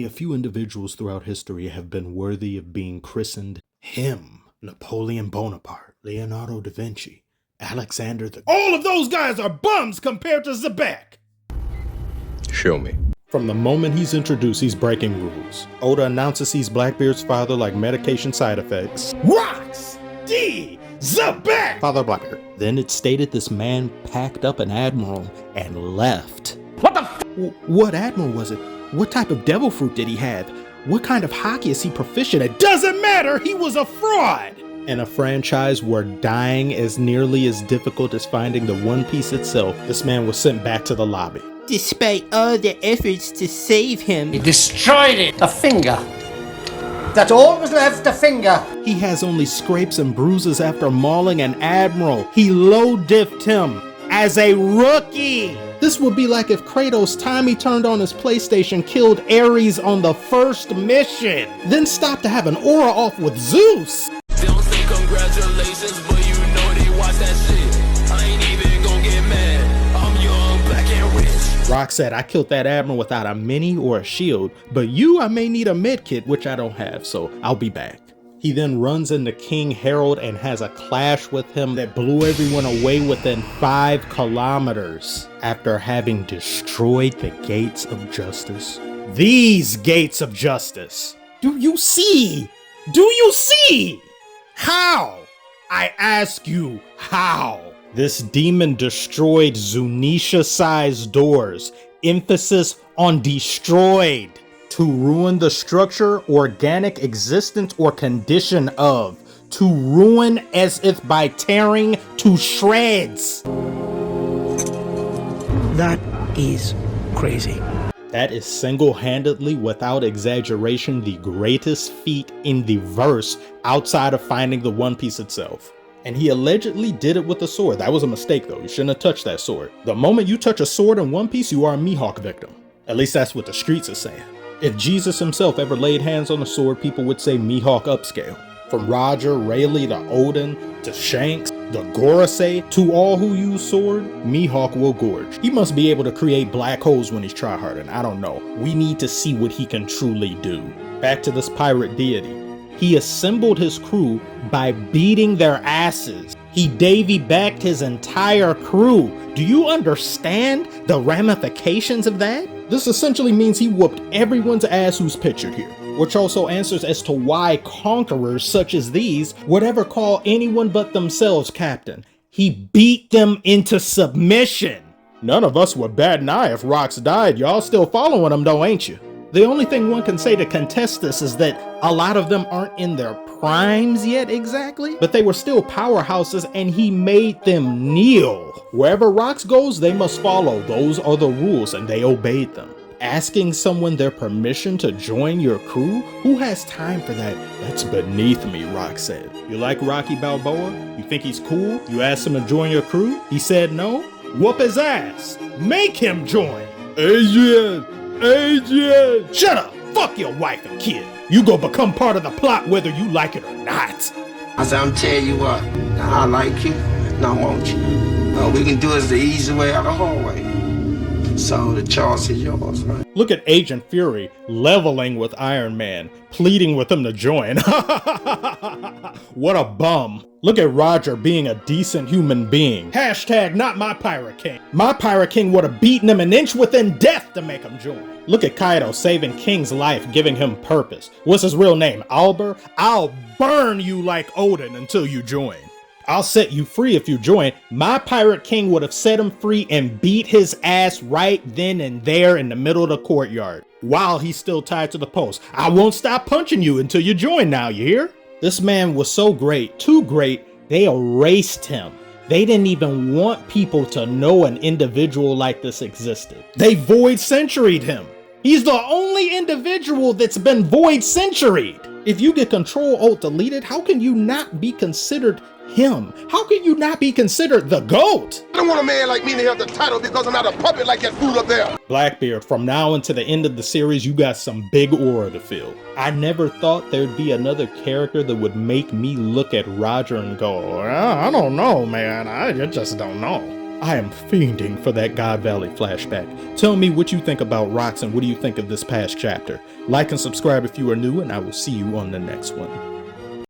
a few individuals throughout history have been worthy of being christened him. Napoleon Bonaparte, Leonardo da Vinci, Alexander the... All of those guys are bums compared to Xebec! Show me. From the moment he's introduced, he's breaking rules. Oda announces he's Blackbeard's father like medication side effects. Rocks! D Xebec! Father Blackbeard. Then it's stated this man packed up an admiral and left. What the What admiral was it? What type of devil fruit did he have? What kind of hockey is he proficient at? Doesn't matter! He was a fraud! In a franchise where dying is nearly as difficult as finding the One Piece itself, this man was sent back to the lobby. Despite all the efforts to save him, He destroyed it! The finger. That's all that was left, the finger. He has only scrapes and bruises after mauling an admiral. He low-diffed him as a rookie. This would be like if Kratos' time he turned on his PlayStation killed Ares on the first mission, then stopped to have an aura off with Zeus. Don't say congratulations, but you know they watch that shit. I ain't even gonna get mad. I'm young, black and rich. Rock said, I killed that admiral without a mini or a shield, but you, I may need a med kit, which I don't have, so I'll be back. He then runs into King Harold and has a clash with him that blew everyone away within 5 kilometers after having destroyed the gates of justice. These gates of justice! Do you see? Do you see? How? I ask you, how? This demon destroyed Zunisha-sized doors. Emphasis on destroyed. To ruin the structure, organic existence, or condition of. To ruin as if by tearing to shreds. That is crazy. That is single-handedly, without exaggeration, the greatest feat in the verse outside of finding the One Piece itself. And he allegedly did it with a sword. That was a mistake though, you shouldn't have touched that sword. The moment you touch a sword in One Piece, you are a Mihawk victim. At least that's what the streets are saying. If Jesus himself ever laid hands on a sword, people would say Mihawk upscale. From Roger, Rayleigh, to Odin, to Shanks, the Gorosei, to all who use sword, Mihawk will gorge. He must be able to create black holes when he's tryharding, I don't know. We need to see what he can truly do. Back to this pirate deity. He assembled his crew by beating their asses. He Davy-backed his entire crew. Do you understand the ramifications of that? This essentially means he whooped everyone's ass who's pictured here, which also answers as to why conquerors such as these would ever call anyone but themselves captain. He beat them into submission. None of us would bat an eye if Rocks died. Y'all still following him though, ain't you? The only thing one can say to contest this is that a lot of them aren't in their primes yet exactly, but they were still powerhouses and he made them kneel. Wherever Rocks goes, they must follow. Those are the rules and they obeyed them. Asking someone their permission to join your crew? Who has time for that? That's beneath me, Rock said. You like Rocky Balboa? You think he's cool? You asked him to join your crew? He said no? Whoop his ass. Make him join. Adrian! Adrian! Shut up! Fuck your wife and kid. You go become part of the plot whether you like it or not. I said, I'm telling you what, I like you, and I want you. All we can do is the easy way out the hallway. So the choice is yours, right? Look at Agent Fury leveling with Iron Man, pleading with him to join. What a bum. Look at Roger being a decent human being. Hashtag not my Pirate King. My Pirate King would have beaten him an inch within death to make him join. Look at Kaido saving King's life, giving him purpose. What's his real name? Albert? I'll burn you like Odin until you join. I'll set you free if you join. My Pirate King would have set him free and beat his ass right then and there in the middle of the courtyard while he's still tied to the post. I won't stop punching you until you join now, you hear? This man was so great, too great, they erased him. They didn't even want people to know an individual like this existed. They void centuried him. He's the only individual that's been void centuried. If you get Control-Alt-Deleted, how can you not be considered him? How can you not be considered the GOAT? I don't want a man like me to have the title because I'm not a puppet like that fool up there. Blackbeard, from now until the end of the series, you got some big aura to fill. I never thought there'd be another character that would make me look at Roger and go, I don't know, man. I just don't know. I am fiending for that God Valley flashback. Tell me what you think about Rocks and what do you think of this past chapter. Like and subscribe if you are new, and I will see you on the next one.